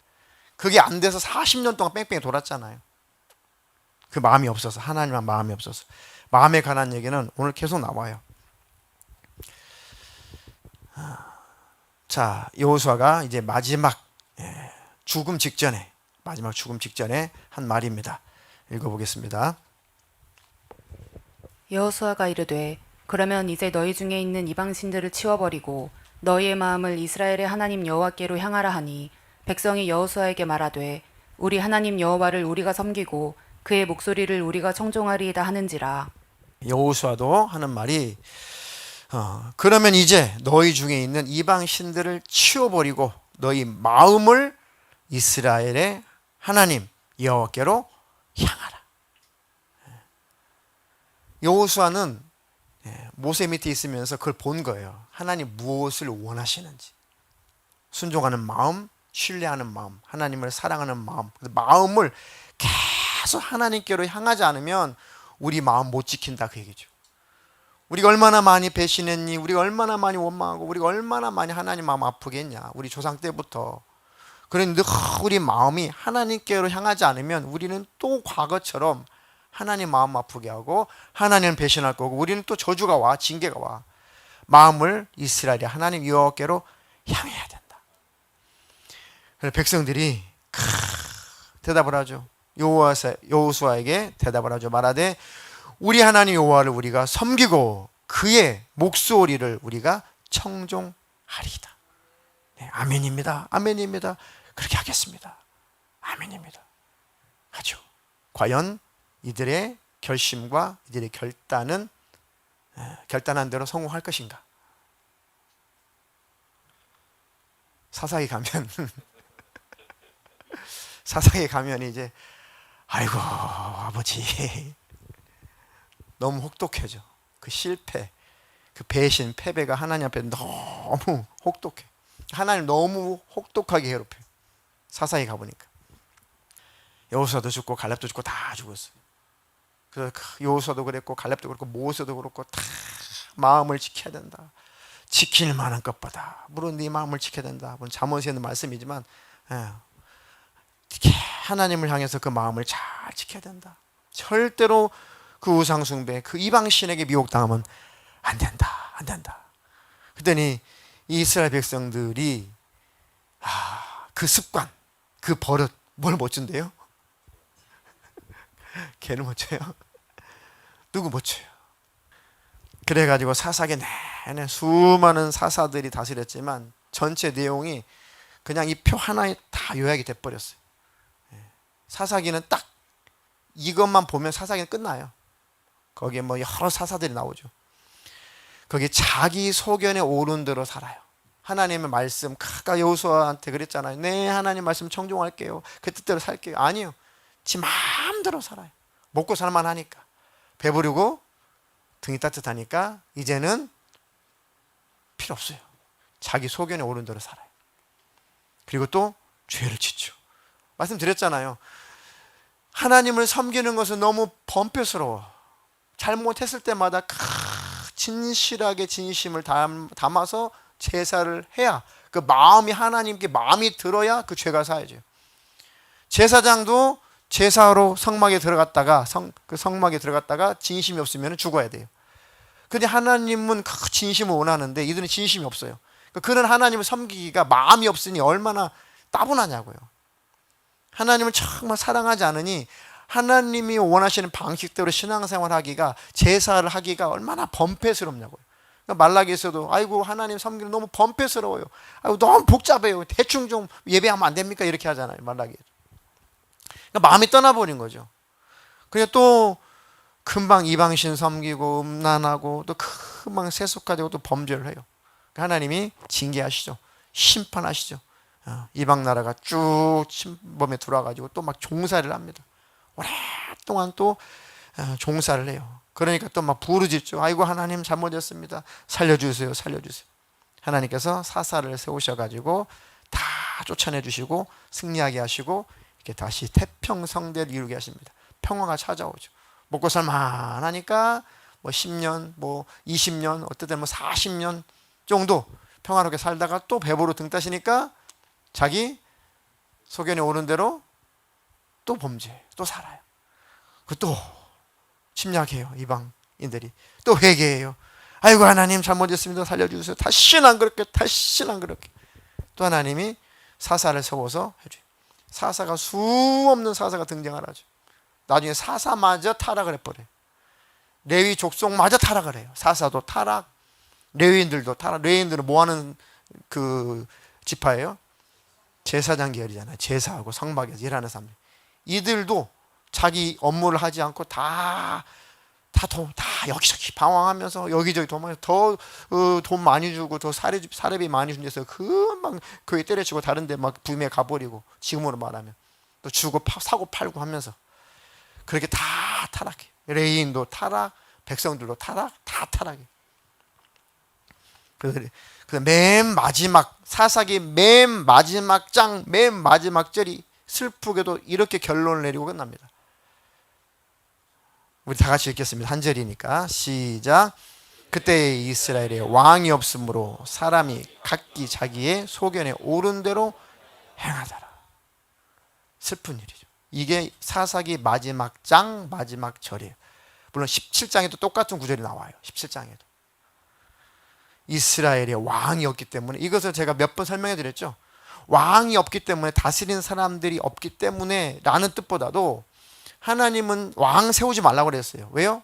그게 안 돼서 40년 동안 뺑뺑이 돌았잖아요. 그 마음이 없어서, 하나님한 마음이 없어서. 마음에 관한 얘기는 오늘 계속 나와요. 자, 여호수아가 이제 마지막 죽음 직전에 한 말입니다. 읽어보겠습니다. 여호수아가 이르되 그러면 이제 너희 중에 있는 이방신들을 치워버리고 너희의 마음을 이스라엘의 하나님 여호와께로 향하라 하니 백성이 여호수아에게 말하되 우리 하나님 여호와를 우리가 섬기고 그의 목소리를 우리가 청종하리이다 하는지라. 여호수아도 하는 말이 그러면 이제 너희 중에 있는 이방 신들을 치워버리고 너희 마음을 이스라엘의 하나님 여호와께로 향하라. 여호수아는 모세 밑에 있으면서 그걸 본 거예요. 하나님 무엇을 원하시는지. 순종하는 마음, 신뢰하는 마음, 하나님을 사랑하는 마음. 마음을 계속 하나님께로 향하지 않으면 우리 마음 못 지킨다 그 얘기죠. 우리가 얼마나 많이 배신했니? 우리가 얼마나 많이 원망하고 우리가 얼마나 많이 하나님 마음 아프게 했냐? 우리 조상 때부터. 그런데 우리 마음이 하나님께로 향하지 않으면 우리는 또 과거처럼 하나님 마음 아프게 하고 하나님은 배신할 거고 우리는 또 저주가 와, 징계가 와. 마음을 이스라엘의 하나님 여호와께로 향해야 된다. 그래서 백성들이 대답을 하죠. 여호수아에게 대답을 하죠. 말하되 우리 하나님 여호와를 우리가 섬기고 그의 목소리를 우리가 청종하리이다. 네, 아멘입니다. 아멘입니다. 그렇게 하겠습니다. 아멘입니다. 하죠. 과연 이들의 결심과 이들의 결단은 결단한 대로 성공할 것인가? 사사기 가면 사사기 가면 이제 아이고 아버지 너무 혹독해져. 그 실패, 그 배신, 패배가 하나님 앞에 너무 혹독해. 하나님 너무 혹독하게 괴롭혀요. 사사기 가보니까 여호수아도 죽고 갈렙도 죽고 다 죽었어요. 그래서 여호수아도 그랬고 갈렙도 그렇고 모세도 그렇고 다 마음을 지켜야 된다. 지킬 만한 것보다 물론 네 마음을 지켜야 된다. 물론 잠언에 있는 말씀이지만 하나님을 향해서 그 마음을 잘 지켜야 된다. 절대로 그 우상 숭배, 그 이방 신에게 미혹당하면 안 된다. 안 된다. 그랬더니 이스라엘 백성들이 그 습관, 그 버릇 뭘 못 준대요? 걔는 못 쳐요. 누구 못 쳐요. 그래가지고 사사기 내내 수많은 사사들이 다스렸지만 전체 내용이 그냥 이 표 하나에 다 요약이 돼버렸어요. 사사기는 딱 이것만 보면 사사기는 끝나요. 거기에 뭐 여러 사사들이 나오죠. 거기 자기 소견에 오른 대로 살아요. 하나님의 말씀, 아까 여호수아한테 그랬잖아요. 네, 하나님 말씀 청종할게요. 그 뜻대로 살게요. 아니요. 지 마음대로 살아요. 먹고 살만하니까. 배부르고 등이 따뜻하니까 이제는 필요 없어요. 자기 소견에 오른 대로 살아요. 그리고 또 죄를 짓죠. 말씀드렸잖아요. 하나님을 섬기는 것은 너무 범죄스러워. 잘못했을 때마다 진실하게 진심을 담아서 제사를 해야 그 마음이 하나님께 마음이 들어야 그 죄가 사야죠. 제사장도 제사로 성막에 들어갔다가 그 성막에 들어갔다가 진심이 없으면 죽어야 돼요. 근데 하나님은 그 진심을 원하는데 이들은 진심이 없어요. 그런 하나님을 섬기기가 마음이 없으니 얼마나 따분하냐고요. 하나님을 정말 사랑하지 않으니 하나님이 원하시는 방식대로 신앙생활 하기가, 제사를 하기가 얼마나 범죄스럽냐고요. 말라기에서도 아이고 하나님 섬기는 너무 범죄스러워요. 아이고 너무 복잡해요. 대충 좀 예배하면 안 됩니까? 이렇게 하잖아요. 말라기에. 그러니까 마음이 떠나버린 거죠. 그리고 또 금방 이방신 섬기고 음란하고 또 금방 세속화되고 또 범죄를 해요. 하나님이 징계하시죠. 심판하시죠. 이방 나라가 쭉 침범에 들어와가지고 또 막 종살이를 합니다. 오랫동안 또 종살을 해요. 그러니까 또 막 부르짖죠. 아이고 하나님 잘못했습니다. 살려주세요. 살려주세요. 하나님께서 사사를 세우셔가지고 다 쫓아내 주시고 승리하게 하시고 이렇게 다시 태평성대를 이루게 하십니다. 평화가 찾아오죠. 먹고 살만하니까 뭐 10년, 뭐 20년, 어떨 때는 뭐 40년 정도 평화롭게 살다가 또 배부로 등 따시니까 자기 소견에 오른 대로 또 범죄, 또 살아요. 또 침략해요. 이방인들이 또 회개해요. 아이고 하나님 잘못했습니다. 살려주세요. 다시는 안 그렇게, 다시는 안 그렇게. 또 하나님이 사사를 세워서 해줘요. 사사가 수없는 사사가 등장을 하죠. 나중에 사사마저 타락을 해버려요. 레위 족속마저 타락을 해요. 사사도 타락, 레위인들도 타락. 레위인들은 뭐하는 그 지파예요? 제사장 계열이잖아요. 제사하고 성막에서 일하는 사람들. 이들도 자기 업무를 하지 않고 다 여기저기 방황하면서 여기저기 더 돈 많이 주고 더 사례비 많이 준 데서 금방 교회 때려치고 다른 데 막 부임해 가버리고, 지금으로 말하면 또 주고 사고 팔고 하면서 그렇게 다 타락해. 레위인도 타락, 백성들도 타락, 다 타락해. 그래서 맨 마지막 사사기 맨 마지막 장 맨 마지막 절이 슬프게도 이렇게 결론을 내리고 끝납니다. 우리 다 같이 읽겠습니다. 한 절이니까 시작. 그때 이스라엘에 왕이 없으므로 사람이 각기 자기의 소견에 오른 대로 행하더라. 슬픈 일이죠. 이게 사사기 마지막 장 마지막 절이에요. 물론 17장에도 똑같은 구절이 나와요. 17장에도 이스라엘에 왕이 없기 때문에, 이것을 제가 몇 번 설명해 드렸죠. 왕이 없기 때문에, 다스리는 사람들이 없기 때문에 라는 뜻보다도 하나님은 왕 세우지 말라고 그랬어요. 왜요?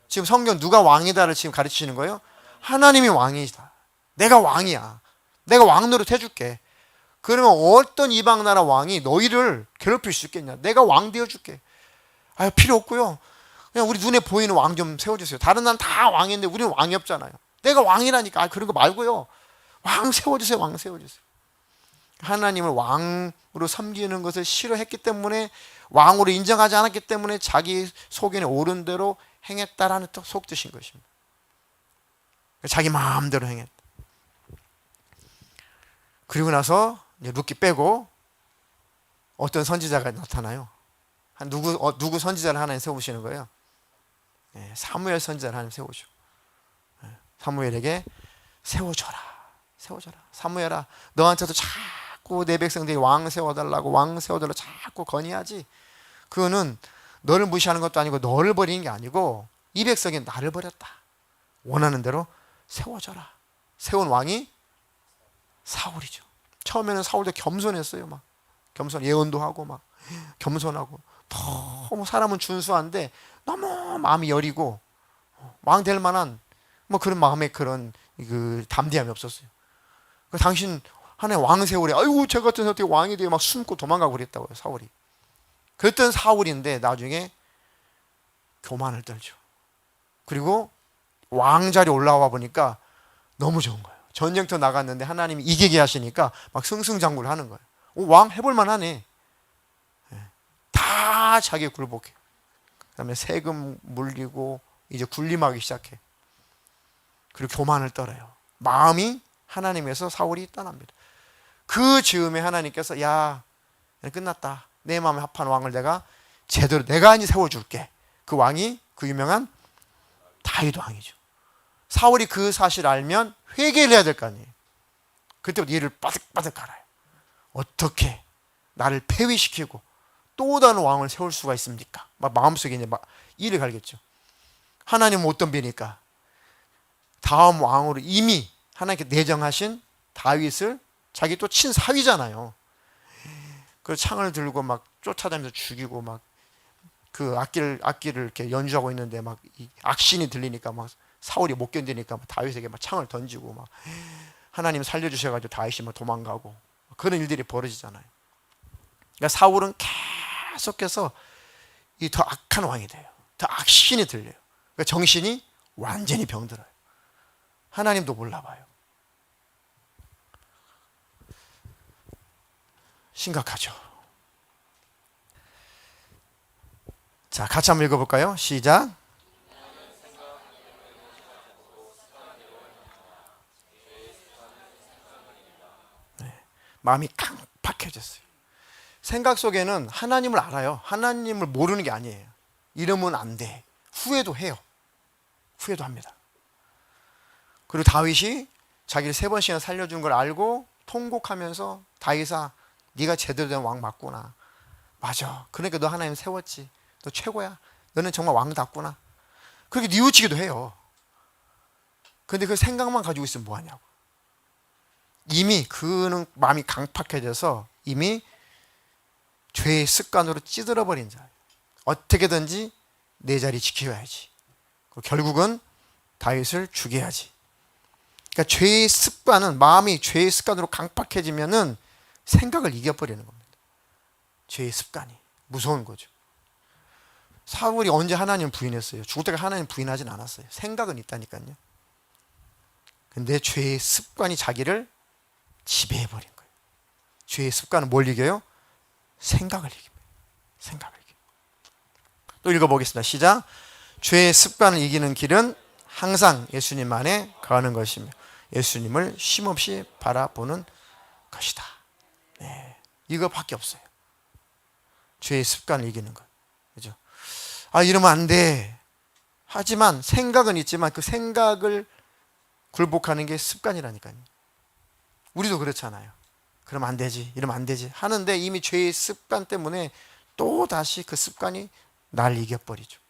지금 성경 누가 왕이다를 지금 가르치시는 거예요? 하나님이 왕이다. 내가 왕이야. 내가 왕 노릇 해줄게. 그러면 어떤 이방 나라 왕이 너희를 괴롭힐 수 있겠냐? 내가 왕 되어줄게. 아, 필요 없고요. 그냥 우리 눈에 보이는 왕 좀 세워주세요. 다른 나라는 다 왕인데 우리는 왕이 없잖아요. 내가 왕이라니까. 아, 그런 거 말고요. 왕 세워주세요. 왕 세워주세요. 하나님을 왕으로 섬기는 것을 싫어했기 때문에, 왕으로 인정하지 않았기 때문에 자기 속에 오른 대로 행했다라는 속뜻인 것입니다. 자기 마음대로 행했다. 그리고 나서 이제 룻기 빼고 어떤 선지자가 나타나요. 누구 선지자를 하나님 세우시는 거예요? 사무엘 선지자를 하나님 세우죠. 사무엘에게 세워줘라. 사무엘아, 너한테도 자꾸 내 백성들이 왕 세워달라고, 왕 세워달라고 자꾸 건의하지. 그거는 너를 무시하는 것도 아니고 너를 버리는 게 아니고 이 백성이 나를 버렸다. 원하는 대로 세워줘라. 세운 왕이 사울이죠. 처음에는 사울도 겸손했어요. 막 겸손, 예언도 하고 막 겸손하고, 너무 사람은 준수한데 너무 마음이 여리고 왕 될 만한 뭐 그런 마음에 그런 그 담대함이 없었어요. 그 당신 하나의 왕 세우래. 아이고, 저 같은 어떻게 왕이 돼요? 막 숨고 도망가고 그랬다고요, 사울이. 그랬던 사울인데 나중에 교만을 떨죠. 그리고 왕자리에 올라와 보니까 너무 좋은 거예요. 전쟁터 나갔는데 하나님이 이기게 하시니까 막 승승장구를 하는 거예요. 왕 해볼 만하네. 다 자기에 굴복해. 그다음에 세금 물리고 이제 군림하기 시작해. 그리고 교만을 떨어요. 마음이 하나님에서 사울이 떠납니다. 그 즈음에 하나님께서, 야, 끝났다. 내 마음에 합한 왕을 내가 제대로 내가 이제 세워줄게. 그 왕이 그 유명한 다윗 왕이죠. 사울이 그 사실을 알면 회개를 해야 될 거 아니에요. 그때부터 얘를 바득바득 갈아요. 어떻게 나를 폐위시키고 또 다른 왕을 세울 수가 있습니까? 막 마음속에 이제 막 이를 갈겠죠. 하나님은 어떤 분이니까 다음 왕으로 이미 하나님께 내정하신 다윗을 자기 또 친사위잖아요. 그 창을 들고 막 쫓아다니면서 죽이고, 막 그 악기를 이렇게 연주하고 있는데 막 이 악신이 들리니까 막 사울이 못 견디니까 막 다윗에게 막 창을 던지고, 막 하나님 살려주셔가지고 다윗이 막 도망가고, 그런 일들이 벌어지잖아요. 그러니까 사울은 계속해서 이 더 악한 왕이 돼요. 더 악신이 들려요. 그러니까 정신이 완전히 병들어요. 하나님도 몰라봐요. 심각하죠. 자, 같이 한번 읽어볼까요? 시작. 네, 마음이 강팍해졌어요. 생각 속에는 하나님을 알아요. 하나님을 모르는 게 아니에요. 이러면 안 돼. 후회도 해요. 후회도 합니다. 그리고 다윗이 자기를 3번씩이나 살려준 걸 알고 통곡하면서, 다윗아, 네가 제대로 된 왕 맞구나. 맞아. 그러니까 너 하나님 세웠지. 너 최고야. 너는 정말 왕답구나. 그렇게 뉘우치기도 해요. 그런데 그 생각만 가지고 있으면 뭐하냐고. 이미 그는 마음이 강팍해져서 이미 죄의 습관으로 찌들어버린 자예요. 어떻게든지 내 자리 지켜야지. 결국은 다윗을 죽여야지. 그러니까 죄의 습관은, 마음이 죄의 습관으로 강팍해지면은 생각을 이겨버리는 겁니다. 죄의 습관이 무서운 거죠. 사울이 언제 하나님 부인했어요? 죽을 때까지 하나님 부인하진 않았어요. 생각은 있다니까요. 근데 죄의 습관이 자기를 지배해버린 거예요. 죄의 습관은 뭘 이겨요? 생각을 이깁니다. 생각을 이깁니다. 또 읽어보겠습니다. 시작. 죄의 습관을 이기는 길은 항상 예수님만에 가는 것이며 예수님을 쉼없이 바라보는 것이다. 네, 이거밖에 없어요. 죄의 습관을 이기는 것. 그죠? 아, 이러면 안 돼. 하지만 생각은 있지만 그 생각을 굴복하는 게 습관이라니까요. 우리도 그렇잖아요. 그러면 안 되지, 이러면 안 되지 하는데 이미 죄의 습관 때문에 또 다시 그 습관이 날 이겨버리죠.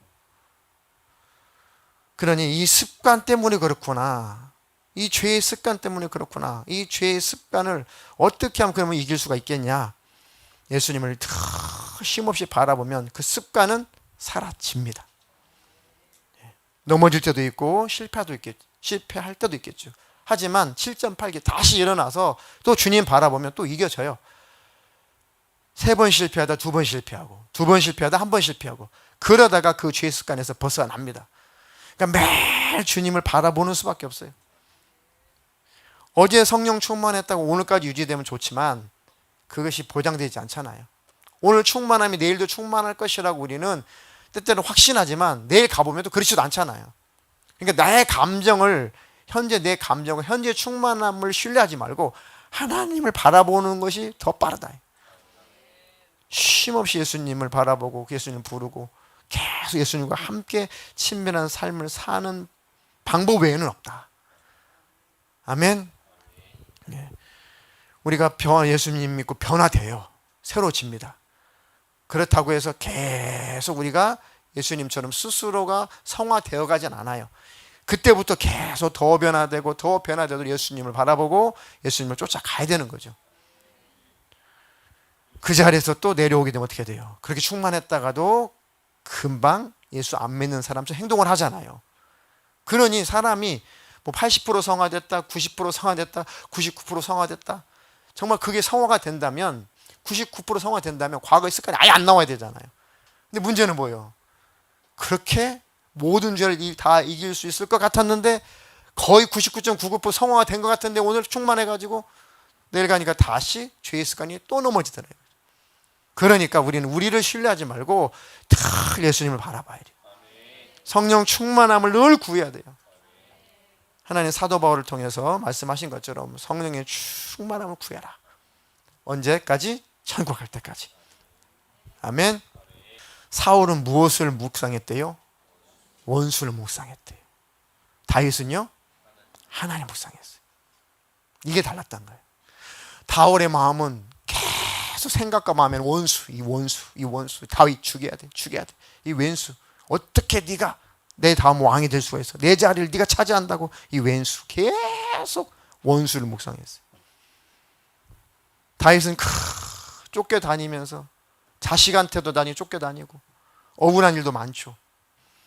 그러니 이 습관 때문에 그렇구나. 이 죄의 습관 때문에 그렇구나. 이 죄의 습관을 어떻게 하면 그러면 이길 수가 있겠냐? 예수님을 쉼없이 바라보면 그 습관은 사라집니다. 넘어질 때도 있고 실패할 때도 있겠죠. 하지만 7.8기 다시 일어나서 또 주님 바라보면 또 이겨져요. 3번 실패하다 2번 실패하고 2번 실패하다 1번 실패하고 그러다가 그 죄 습관에서 벗어납니다. 그러니까 매일 주님을 바라보는 수밖에 없어요. 어제 성령 충만했다고 오늘까지 유지되면 좋지만 그것이 보장되지 않잖아요. 오늘 충만함이 내일도 충만할 것이라고 우리는 때때로 확신하지만 내일 가보면 또 그렇지도 않잖아요. 그러니까 나의 감정을 현재 충만함을 신뢰하지 말고 하나님을 바라보는 것이 더 빠르다. 쉼없이 예수님을 바라보고 예수님을 부르고 계속 예수님과 함께 친밀한 삶을 사는 방법 외에는 없다. 아멘. 우리가 예수님 믿고 변화돼요. 새로워집니다. 그렇다고 해서 계속 우리가 예수님처럼 스스로가 성화되어 가진 않아요. 그때부터 계속 더 변화되도록 예수님을 바라보고 예수님을 쫓아가야 되는 거죠. 그 자리에서 또 내려오게 되면 어떻게 돼요? 그렇게 충만했다가도 금방 예수 안 믿는 사람처럼 행동을 하잖아요. 그러니 사람이 뭐 80% 성화됐다, 90% 성화됐다, 99% 성화됐다. 정말 그게 성화가 된다면 99% 성화된다면 과거의 습관이 아예 안 나와야 되잖아요. 근데 문제는 뭐예요? 그렇게 모든 죄를 다 이길 수 있을 것 같았는데 거의 99.99% 성화가 된 것 같은데 오늘 충만해가지고 내일 가니까 다시 죄의 습관이 또 넘어지더래요. 그러니까 우리는 우리를 신뢰하지 말고 늘 예수님을 바라봐야 돼요. 성령 충만함을 늘 구해야 돼요. 하나님 사도 바울을 통해서 말씀하신 것처럼 성령의 충만함을 구해라. 언제까지? 천국 갈 때까지. 아멘. 사울은 무엇을 묵상했대요? 원수를 묵상했대요. 다윗은요? 하나님 묵상했어요. 이게 달랐던 거예요. 다윗의 마음은 계속 생각과 마음에는 이 원수, 다윗 죽여야 돼. 이 왼수, 어떻게 네가 내 다음 왕이 될 수가 있어? 내 자리를 네가 차지한다고 이 왼수, 계속 원수를 묵상했어요. 다윗은 쫓겨다니면서 자식한테도 쫓겨다니고 억울한 일도 많죠.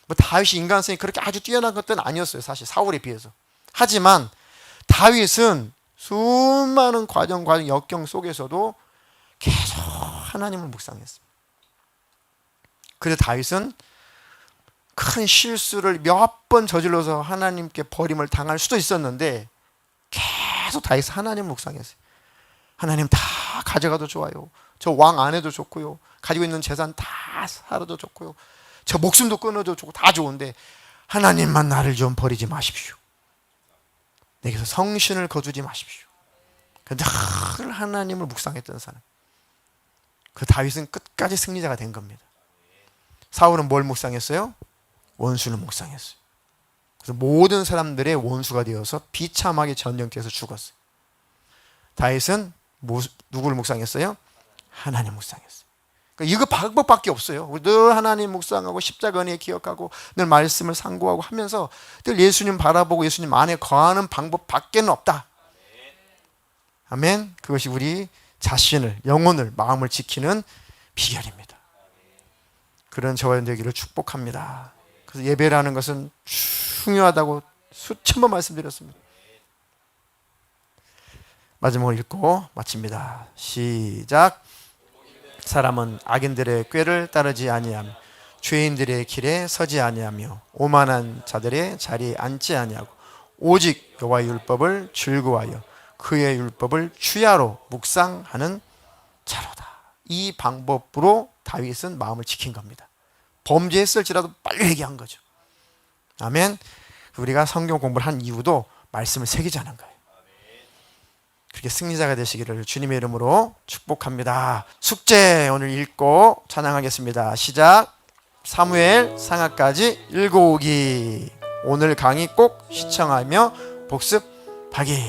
뭐 다윗이 인간성이 그렇게 아주 뛰어난 것은 아니었어요. 사실 사울에 비해서. 하지만 다윗은 수많은 과정 역경 속에서도 계속 하나님을 묵상했습니다. 그래서 다윗은 큰 실수를 몇 번 저질러서 하나님께 버림을 당할 수도 있었는데 계속 다윗은 하나님을 묵상했어요. 하나님 다 가져가도 좋아요. 저 왕 안 해도 좋고요. 가지고 있는 재산 다 살아도 좋고요. 저 목숨도 끊어도 좋고 다 좋은데 하나님만 나를 좀 버리지 마십시오. 내게서 성신을 거두지 마십시오. 늘 하나님을 묵상했던 사람. 그 다윗은 끝까지 승리자가 된 겁니다. 사울은 뭘 묵상했어요? 원수를 묵상했어요. 그래서 모든 사람들의 원수가 되어서 비참하게 전쟁터에서 죽었어요. 다윗은 누구를 묵상했어요? 하나님 묵상했어요. 그러니까 이거 방법밖에 없어요. 늘 하나님 묵상하고 십자가 은혜 기억하고 늘 말씀을 상고하고 하면서 늘 예수님 바라보고 예수님 안에 거하는 방법밖에는 없다. 아멘. 그것이 우리 자신을, 영혼을, 마음을 지키는 비결입니다. 그런 저와 여러분들에게 축복합니다. 그래서 예배라는 것은 중요하다고 수천 번 말씀드렸습니다. 마지막으로 읽고 마칩니다. 시작. 사람은 악인들의 꾀를 따르지 아니하며 죄인들의 길에 서지 아니하며 오만한 자들의 자리에 앉지 아니하고 오직 여호와의 율법을 즐거워하여 그의 율법을 주야로 묵상하는 자로다. 이 방법으로 다윗은 마음을 지킨 겁니다. 범죄했을지라도 빨리 회개한 거죠. 아멘. 우리가 성경 공부를 한 이유도 말씀을 새기자는 거예요. 그렇게 승리자가 되시기를 주님의 이름으로 축복합니다. 숙제 오늘 읽고 찬양하겠습니다. 시작. 사무엘 상하까지 읽어오기. 오늘 강의 꼭 시청하며 복습하기.